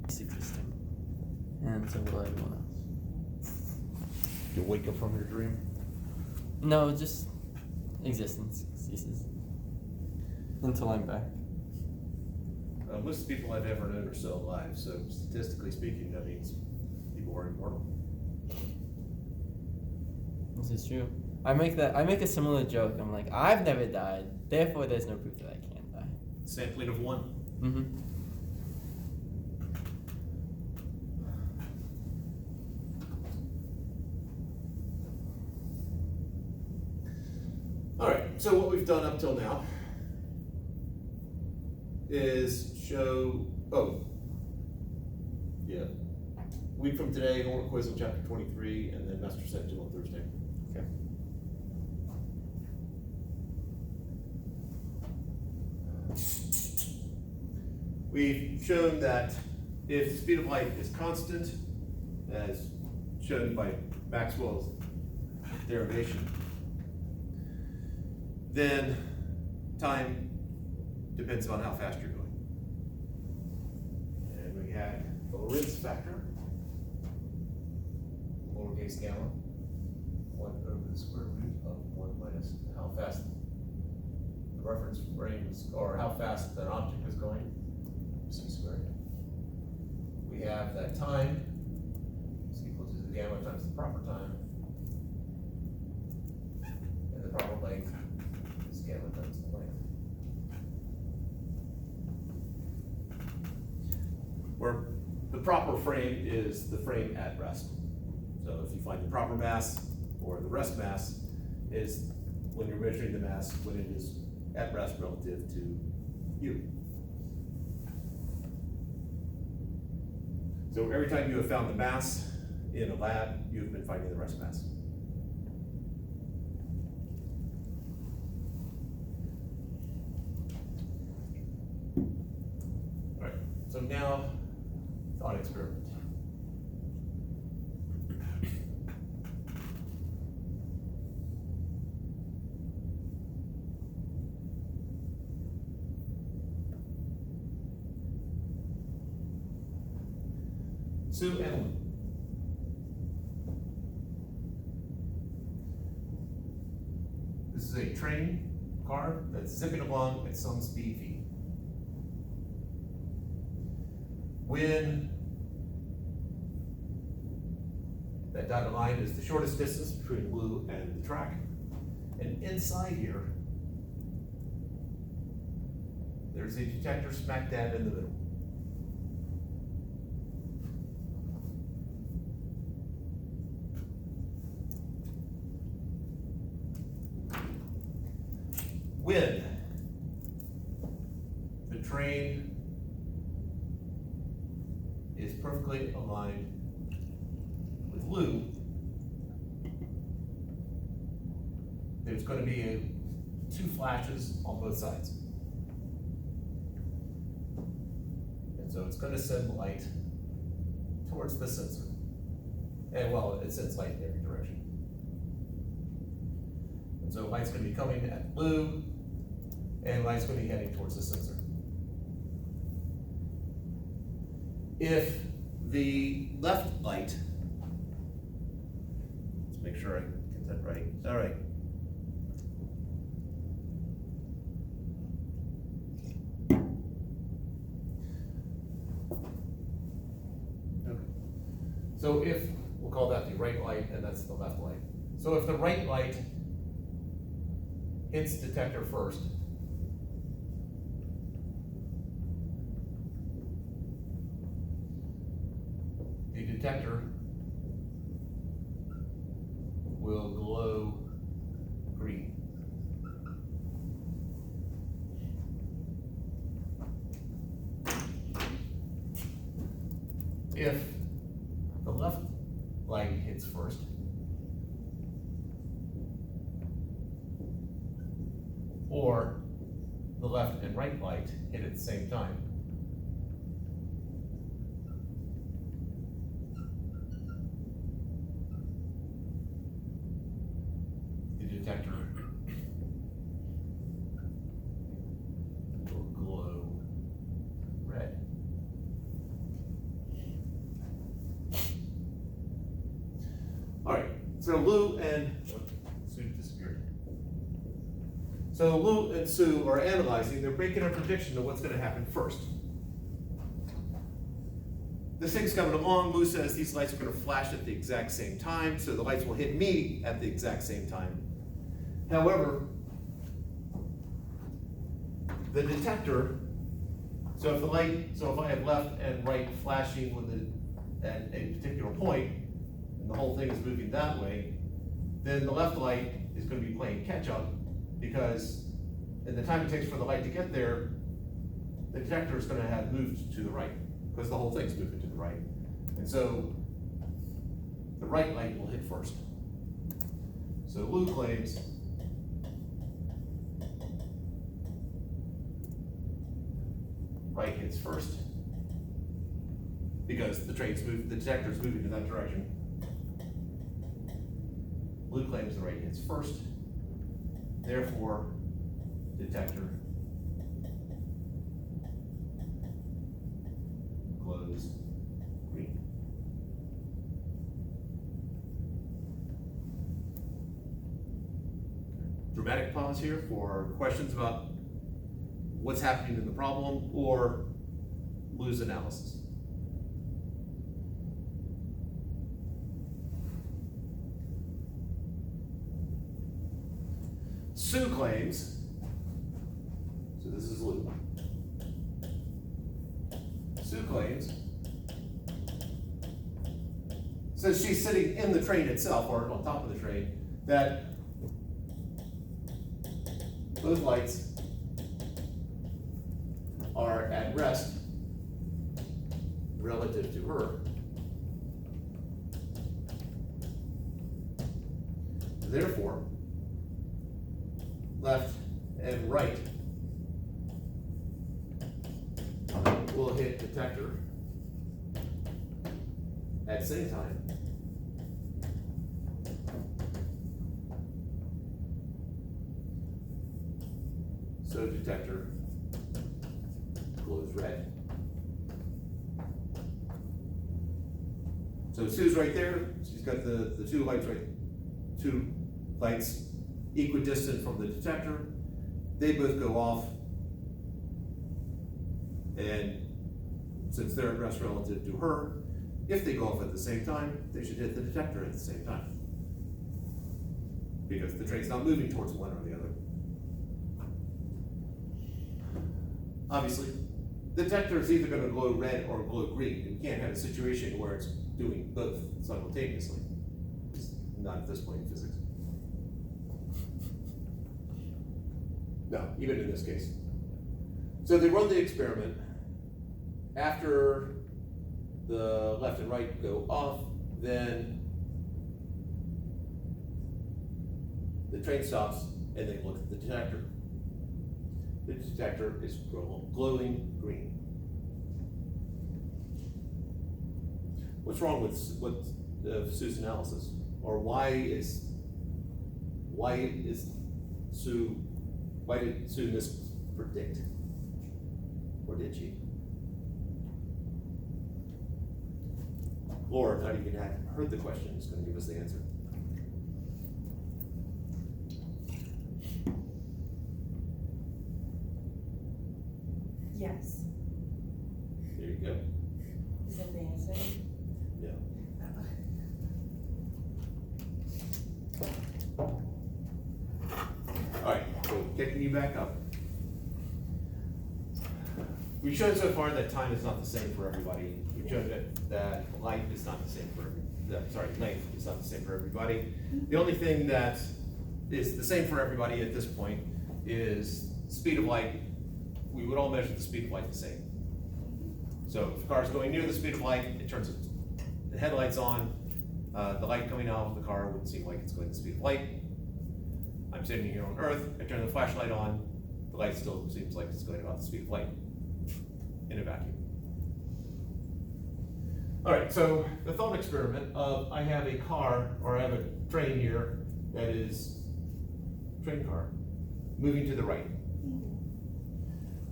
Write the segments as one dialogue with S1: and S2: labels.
S1: It's existing. And so will everyone else.
S2: You wake up from your dream?
S1: No, just existence ceases. Until I'm back.
S3: Most people I've ever known are still alive, so statistically speaking, that means people are immortal.
S1: This is true. I make a similar joke. I'm like, I've never died, therefore there's no proof that I can die.
S3: Sampling of one.
S1: Mm-hmm.
S3: All right, so what we've done up till now is show, week from today, homework quiz on chapter 23, and then master set 2 on Thursday.
S1: Okay.
S3: We've shown that if the speed of light is constant, as shown by Maxwell's derivation, then time depends on how fast you're going. And we had the Lorentz factor, lowercase gamma, 1 over the square root of 1 minus how fast the reference frame is, or how fast an object is going, c squared. We have that time is equal to the gamma times the proper time, and the proper length is gamma times the length. Where the proper frame is the frame at rest. So if you find the proper mass, or the rest mass, is when you're measuring the mass when it is at rest relative to you. So every time you have found the mass in a lab, you've been finding the rest mass. All right, so now, thought experiment. Sue Edelman. This is a train car that's zipping along at some speed v. When that dotted line is the shortest distance between blue and the track, and inside here, there's a detector smack dab in the middle. When the train is perfectly aligned with Lou, there's going to be 2 flashes on both sides. And so it's going to send light towards the sensor. And well, it sends light in every direction. And so light's going to be coming at blue, and light's going to be heading towards the sensor. If the left light, let's make sure I get that right. All right. Okay. So if, we'll call that the right light, and that's the left light. So if the right light hits detector first, the detector will glow green. If the left light hits first, or the left and right light hit at the same time, the detector will glow red. So Lou and Sue disappeared. So Lou and Sue are analyzing, they're making a prediction of what's gonna happen first. This thing's coming along, Lou says these lights are gonna flash at the exact same time, so the lights will hit me at the exact same time. However, the detector, so if I have left and right flashing at a particular point, and the whole thing is moving that way, then the left light is gonna be playing catch up, because in the time it takes for the light to get there, the detector is gonna have moved to the right, because the whole thing's moving to the right. And so the right light will hit first. So Lou claims right hits first, because the detector's moving in that direction. Lou claims the right hits first, therefore detector glows green. Dramatic pause here for questions about what's happening in the problem or Lou's analysis. Sue claims, so this is Lou. Sue claims, since she's sitting in the train itself, or on top of the train, that those lights are at rest relative to her. Therefore, left and right will hit detector at the same time. So detector glows red. So Sue's right there. She's got the two lights equidistant from the detector. They both go off, and since they're at rest relative to her, if they go off at the same time, they should hit the detector at the same time, because the train's not moving towards one or the other. Obviously, the detector is either going to glow red or glow green. You can't have a situation where it's doing both simultaneously. It's not at this point in physics. No, even in this case. So they run the experiment. After the left and right go off, then the train stops and they look at the detector. The detector is glowing green. What's wrong with Sue's analysis? Or why did Sue mispredict? Or did she? Laura, not even heard the question, is going to give us the answer.
S4: Yes.
S3: There you go.
S4: Is that the answer?
S3: Yeah. All right, so kicking you back up. We've shown so far that time is not the same for everybody. We've shown that light is not the same for length is not the same for everybody. The only thing that is the same for everybody at this point is speed of light. We would all measure the speed of light the same. So if a car is going near the speed of light, it turns the headlights on. The light coming out of the car would seem like it's going the speed of light. I'm sitting here on Earth, I turn the flashlight on, the light still seems like it's going about the speed of light in a vacuum. All right, so the thought experiment of I have a car, or I have a train here that is train car moving to the right.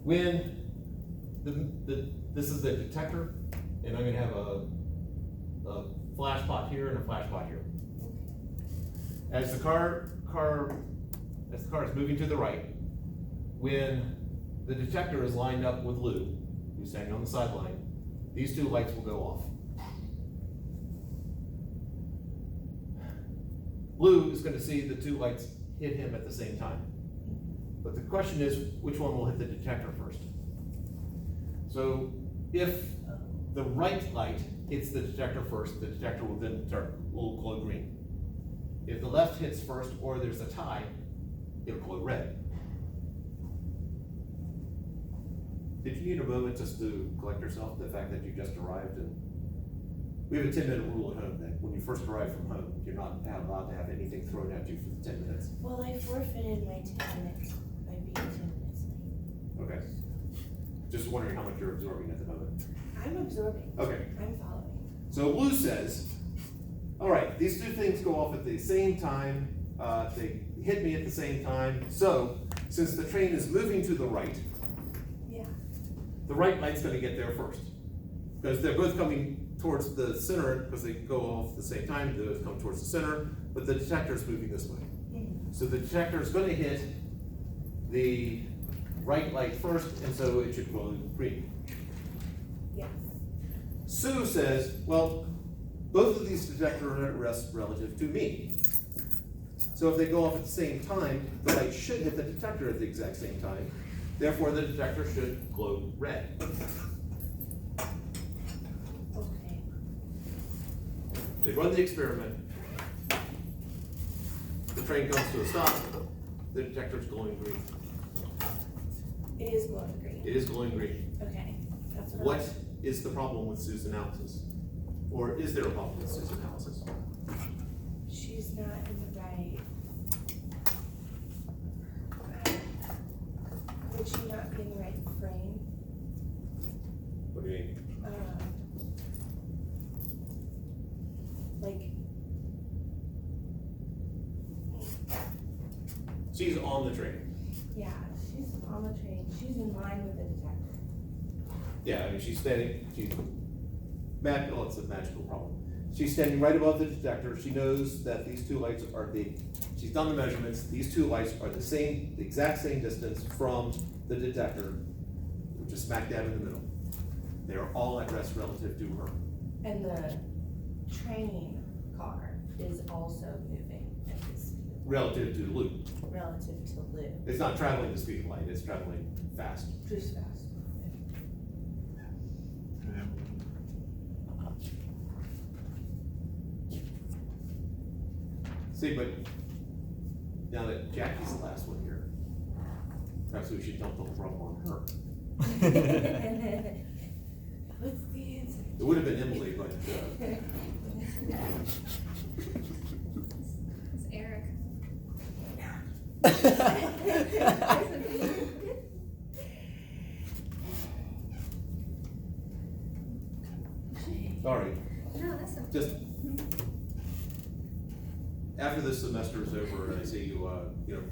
S3: When this is the detector, and I'm going to have a flash pot here and a flash pot here. As the car is moving to the right, when the detector is lined up with Lou, who's standing on the sideline, these two lights will go off. Lou is gonna see the two lights hit him at the same time. But the question is, which one will hit the detector first? So if the right light hits the detector first, the detector will then will glow green. If the left hits first or there's a tie, it'll glow red. Did you need a moment just to collect yourself, the fact that you just arrived? And we have a 10-minute rule at home that when you first arrive from home, you're not allowed to have anything thrown at you for 10 minutes.
S4: Well, I forfeited my 10 minutes by being 10 minutes late.
S3: Okay. Just wondering how much you're absorbing at the moment.
S4: I'm absorbing.
S3: Okay.
S4: I'm following.
S3: So Lou says, all right, these two things go off at the same time. They hit me at the same time. So since the train is moving to the right,
S4: Yeah.
S3: the right light's gonna get there first. Because they're both coming towards the center, because they go off at the same time, they both come towards the center, but the detector's moving this way.
S4: Mm-hmm.
S3: So the detector is gonna hit the right light first, and so it should glow green.
S4: Yes.
S3: Sue says, well, both of these detectors are at rest relative to me. So if they go off at the same time, the light should hit the detector at the exact same time. Therefore, the detector should glow red.
S4: Okay.
S3: They run the experiment. The train comes to a stop. The detector's glowing green.
S4: It is glowing green.
S3: It is glowing green.
S4: Okay. That's
S3: What is the problem with Sue's analysis? Or is there a problem with Sue's analysis?
S4: She's not in the right. Would she not be in the right frame?
S3: What do you mean?
S4: Like,
S3: She's on the train.
S4: yeah, she's on the train. She's in line with the detector.
S3: Yeah, I mean, she's standing, well, it's a magical problem. She's standing right above the detector. She knows that these two lights are she's done the measurements. These two lights are the exact same distance from the detector, which is smack dab in the middle. They are all at rest relative to her.
S4: And the train car is also moving at this speed
S3: Relative to Lou.
S4: relative to Lou.
S3: It's not traveling the speed of light, it's traveling fast.
S4: Just fast.
S3: See, but now that Jackie's the last one here, perhaps we should dump the whole problem on her.
S4: What's the answer?
S3: It would have been Emily, but,
S5: It's Eric.
S3: sorry,
S5: No, that's okay.
S3: just after this semester is over and I see you,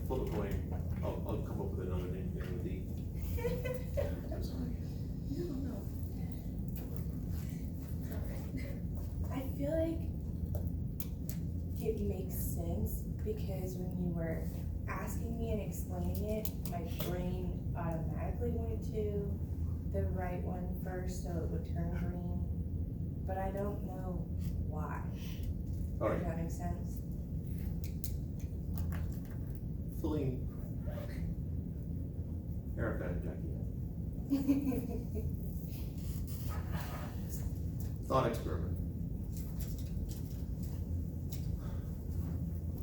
S3: flip a coin, I'll come up with another name here with the. I'm sorry.
S5: No, no.
S4: I feel like it makes sense because when you were asking me and explaining it, my brain automatically went to the right one first so it would turn green. But I don't know why.
S3: All right,
S4: Does that make sense?
S3: filling Erica and Jackie. Thought experiment.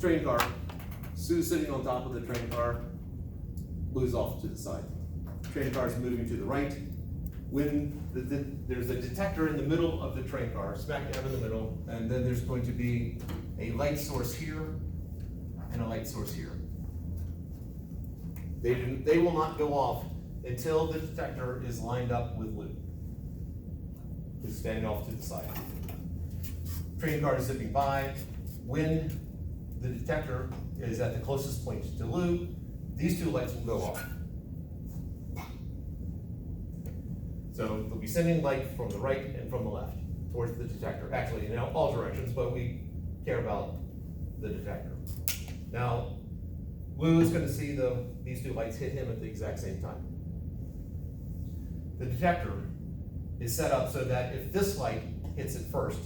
S3: Train car. Sue's sitting on top of the train car. Lou's off to the side. Train car is moving to the right. When there's a detector in the middle of the train car, smack dab in the middle, and then there's going to be a light source here and a light source here. They will not go off until the detector is lined up with Lou, who's standing off to the side. Train car is zipping by. When the detector is at the closest point to Lou, these two lights will go off. So they'll be sending light from the right and from the left towards the detector. Actually, in all directions, but we care about the detector. Now, Lou is gonna see these two lights hit him at the exact same time. The detector is set up so that if this light hits it first,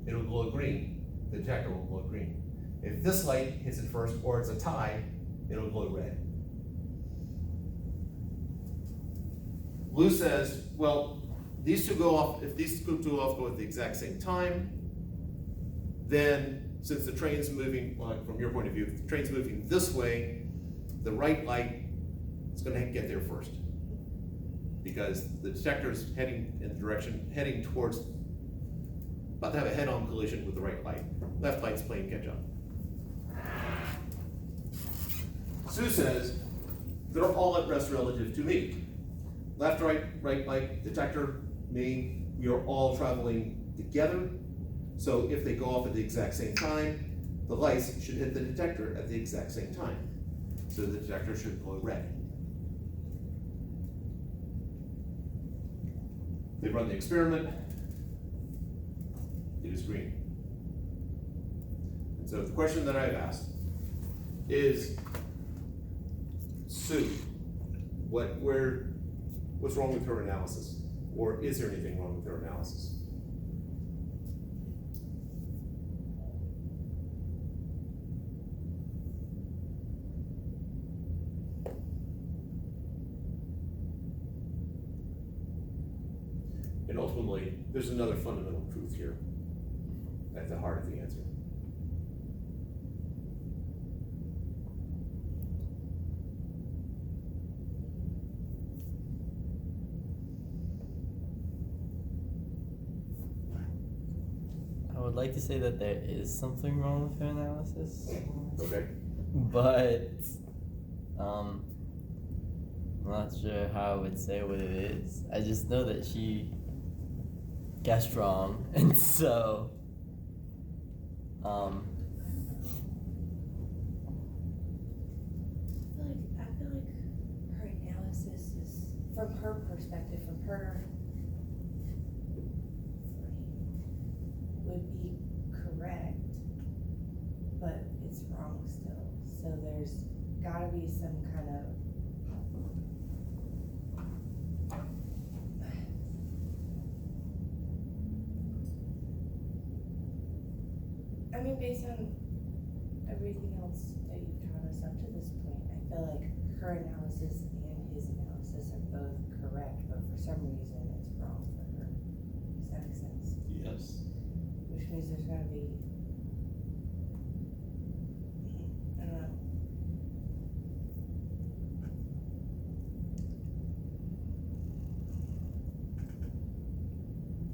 S3: it'll glow green. The detector will glow green. If this light hits it first, or it's a tie, it'll glow red. Lou says, well, these two go off, if these two go at the exact same time, then since the train's moving, well, from your point of view, if the train's moving this way, the right light is gonna get there first. Because the detector's heading in the direction, heading towards, about to have a head-on collision with the right light. Left light's playing catch-up. Sue says, they're all at rest relative to me. Left, right light, detector, me, we are all traveling together. So if they go off at the exact same time, the lights should hit the detector at the exact same time. So the detector should glow red. They run the experiment, it is green. And so the question that I've asked is, Sue, what's wrong with her analysis? Or is there anything wrong with her analysis? And ultimately, there's another fundamental truth here at the heart of the answer.
S1: I would like to say that there is something wrong with her analysis,
S3: Okay.
S1: but I'm not sure how I would say what it is. I just know that she guessed wrong, and so
S4: I feel like her analysis is, from her perspective, from her would be correct, but it's wrong still. So there's gotta be some kind of I mean, based on everything else that you've taught us up to this point, I feel like her analysis and his analysis are both correct, but for some reason it's wrong for her. Does that make sense?
S3: Yes.
S4: Which means there's gotta be, I don't know.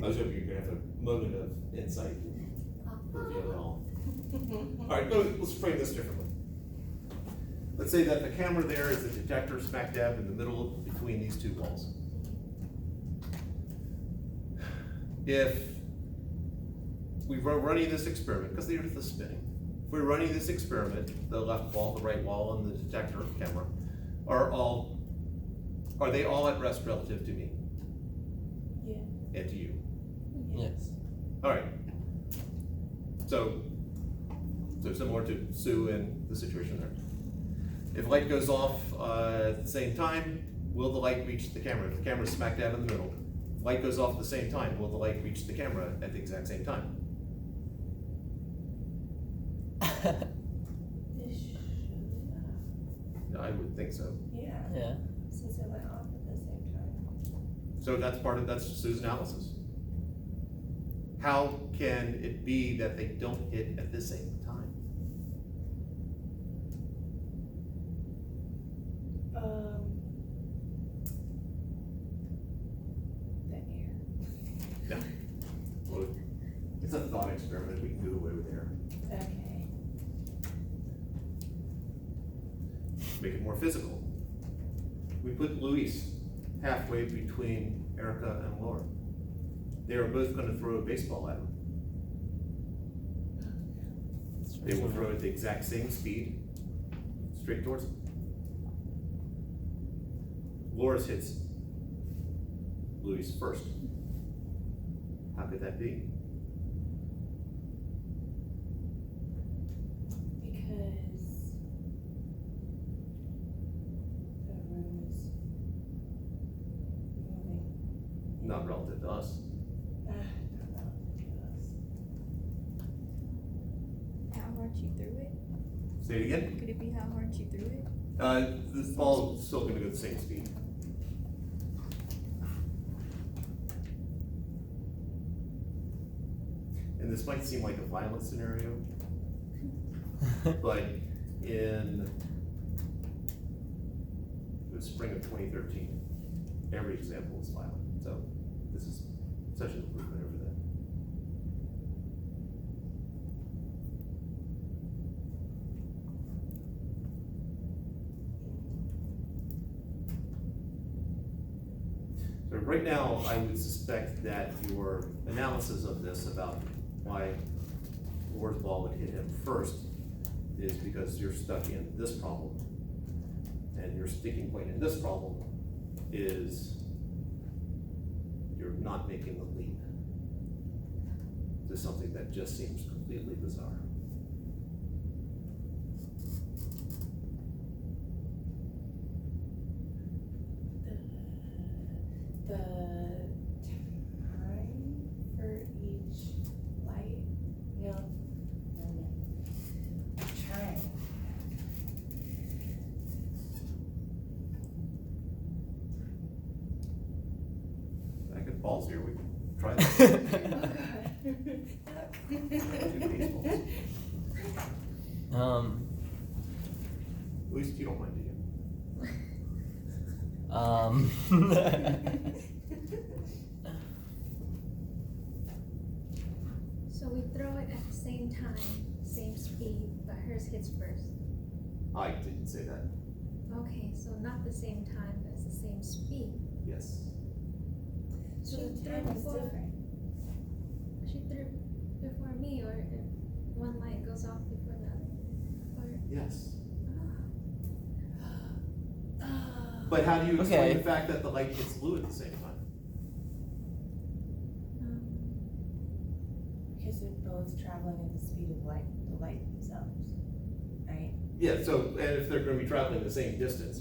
S3: I was hoping you could have a moment of insight. Reveal it all. All right, let's frame this differently. Let's say that the camera there is the detector smack dab in the middle between these two walls. If we were running this experiment, because the Earth is spinning, if we're running this experiment, the left wall, the right wall, and the detector camera are they all at rest relative to me?
S4: Yeah.
S3: And to you?
S1: yes.
S3: All right. So similar to Sue and the situation there. If light goes off at the same time, will the light reach the camera? If the camera's smack dab in the middle, if light goes off at the same time, will the light reach the camera at the exact same time?
S4: It should,
S3: I would think so.
S4: yeah,
S1: Yeah.
S4: since it went off at the same time.
S3: So that's Sue's analysis. How can it be that they don't hit at the same time?
S4: The air.
S3: Yeah. Well, it's a thought experiment. We can do away with air.
S4: Okay.
S3: Make it more physical. We put Luis halfway between Erica and Laura. They are both going to throw a baseball at him. They will throw at the exact same speed, straight towards him. Laura's hits Luis first. How could that be?
S4: Because
S3: not relative to us.
S5: How hard you threw it?
S3: Say it again.
S5: Could it be how hard you threw it?
S3: This ball is still gonna go the same speed. And this might seem like a violent scenario, but in the spring of 2013, every example was violent. So this is such an improvement over that. So right now, I would suspect that your analysis of this about why Ward's ball would hit him first is because you're stuck in this problem. And your sticking point in this problem is you're not making the leap to something that just seems completely bizarre.
S4: The time for each light? No. I'm trying.
S3: I got balls here, we can try that. Two baseballs. At least you don't mind, do you?
S5: So we throw it at the same time, same speed, but hers hits first.
S3: I didn't say that.
S5: Okay, so not the same time, but it's the same speed.
S3: Yes.
S5: So
S4: She
S5: the throw
S4: time is
S5: before,
S4: different.
S5: she threw before me, or if one light goes off before the other, or
S3: Yes.
S4: Ah.
S3: But how do you explain
S1: Okay.
S3: the fact that the light hits Lou at the same time?
S4: Because they're both traveling at the speed of light, the light themselves, right?
S3: Yeah, so, and if they're gonna be traveling the same distance,